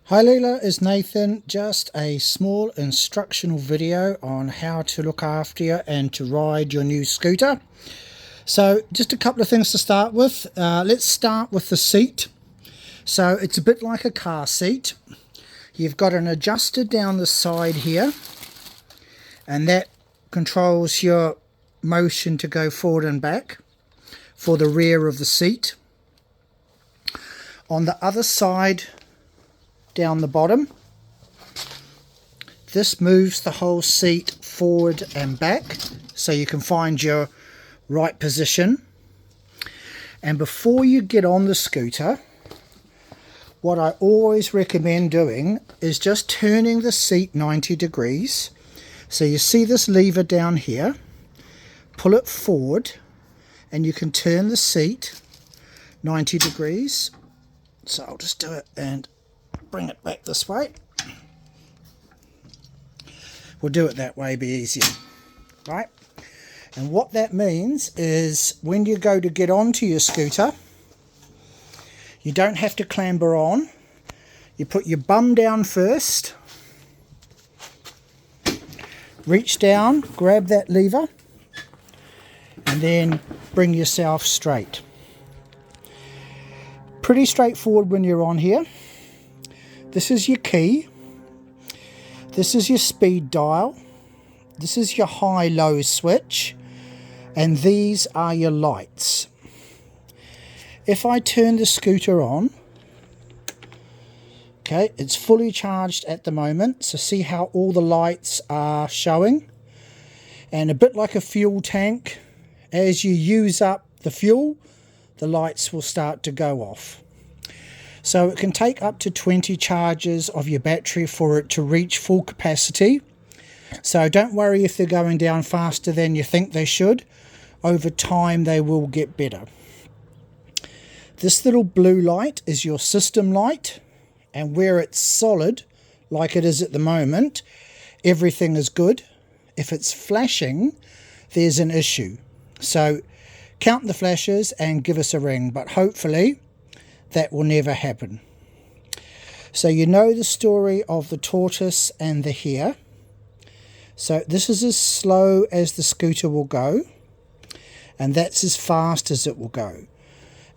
Hi Leela, it's Nathan. Just a small instructional video on how to look after you and to ride your new scooter. So just a couple of things to start with. Let's start with the seat. So it's a bit like a car seat. You've got an adjuster down the side here, and that controls your motion to go forward and back for the rear of the seat. On the other side, down the bottom, this moves the whole seat forward and back so you can find your right position. And before you get on the scooter, what I always recommend doing is just turning the seat 90 degrees. So you see this lever down here, pull it forward and you can turn the seat 90 degrees. So I'll just do it and bring it back this way. We'll do it that way, be easier, right? And what that means is when you go to get onto your scooter, you don't have to clamber on. You put your bum down first, reach down, grab that lever, and then bring yourself straight. Pretty straightforward when you're on here. This is your key, this is your speed dial, this is your high-low switch, and these are your lights. If I turn the scooter on, okay, it's fully charged at the moment, so see how all the lights are showing? And a bit like a fuel tank, as you use up the fuel, the lights will start to go off. So it can take up to 20 charges of your battery for it to reach full capacity. So don't worry if they're going down faster than you think they should. Over time they will get better. This little blue light is your system light, and where it's solid, like it is at the moment, everything is good. If it's flashing, there's an issue. So count the flashes and give us a ring, but hopefully that will never happen. So you know the story of the tortoise and the hare. So this is as slow as the scooter will go, and that's as fast as it will go.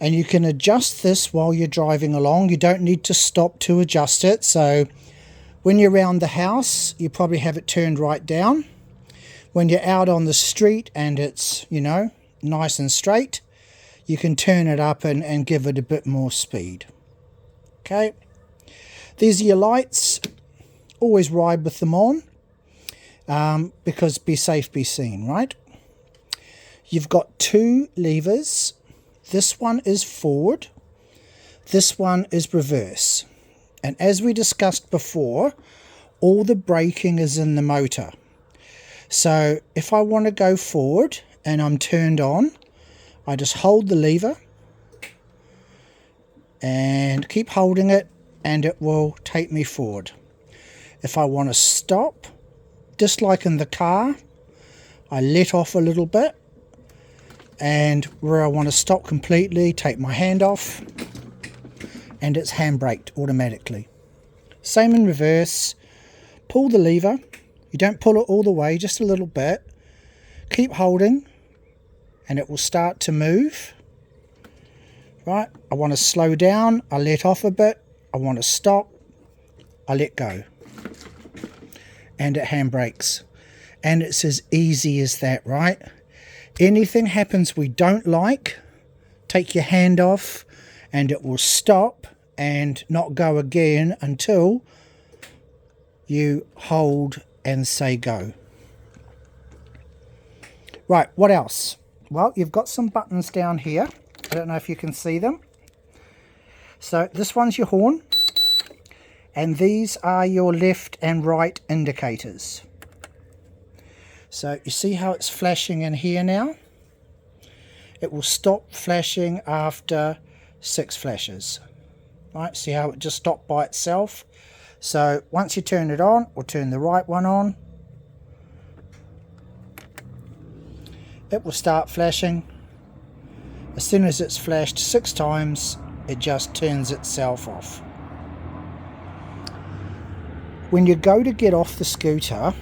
And you can adjust this while you're driving along. You don't need to stop to adjust it. So when you're around the house, you probably have it turned right down. When you're out on the street and it's, you know, nice and straight, you can turn it up and give it a bit more speed. Okay, these are your lights. Always ride with them on, because be safe, be seen, right? You've got two levers. This one is forward, this one is reverse. And as we discussed before, all the braking is in the motor. So if I want to go forward and I'm turned on, I just hold the lever and keep holding it, and it will take me forward. If I want to stop, just like in the car, I let off a little bit, and where I want to stop completely, take my hand off, and it's handbraked automatically. Same in reverse. Pull the lever. You don't pull it all the way, just a little bit. Keep holding, and it will start to move. Right, I want to slow down, I let off a bit. I want to stop, I let go. And it handbrakes. And it's as easy as that, right? Anything happens we don't like, take your hand off, and it will stop and not go again until you hold and say go. Right, what else? Well, you've got some buttons down here. I don't know if you can see them. So this one's your horn, and these are your left and right indicators. So you see how it's flashing in here now? It will stop flashing after 6 flashes. Right, see how it just stopped by itself? So once you turn it on, or turn the right one on, it will start flashing. As soon as it's flashed 6 times, it just turns itself off. When you go to get off the scooter,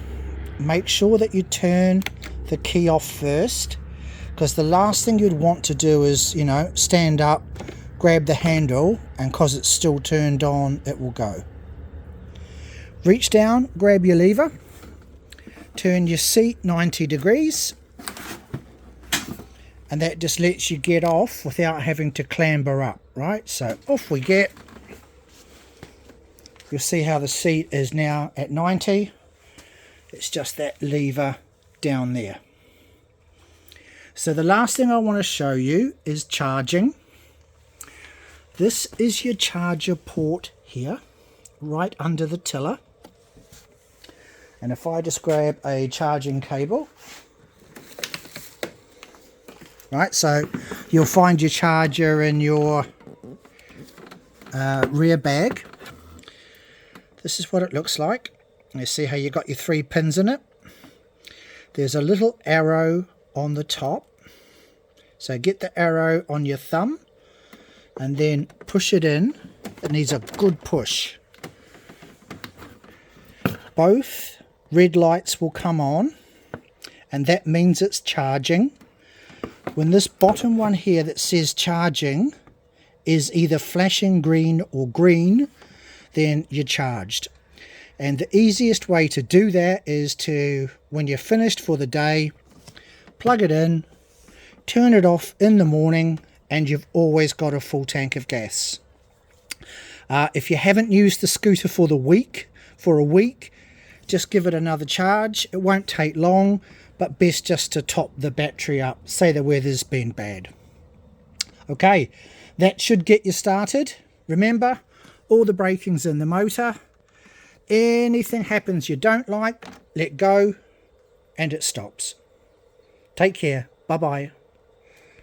make sure that you turn the key off first, because the last thing you'd want to do is, you know, stand up, grab the handle, and because it's still turned on, it will go. Reach down, grab your lever, turn your seat 90 degrees, and that just lets you get off without having to clamber up, right? So off we get. You'll see how the seat is now at 90. It's just that lever down there. So the last thing I want to show you is charging. This is your charger port here, right under the tiller. And if I just grab a charging cable, right, so you'll find your charger in your rear bag. This is what it looks like. You see how you got your 3 pins in it. There's a little arrow on the top. So get the arrow on your thumb and then push it in. It needs a good push. Both red lights will come on, and that means it's charging. When this bottom one here that says charging is either flashing green or green, then you're charged. And the easiest way to do that is to, when you're finished for the day, plug it in, turn it off in the morning, and you've always got a full tank of gas. If you haven't used the scooter for a week, just give it another charge. It won't take long, but best just to top the battery up, say the weather's been bad. Okay, that should get you started. Remember, all the braking's in the motor. Anything happens you don't like, let go, and it stops. Take care. Bye-bye.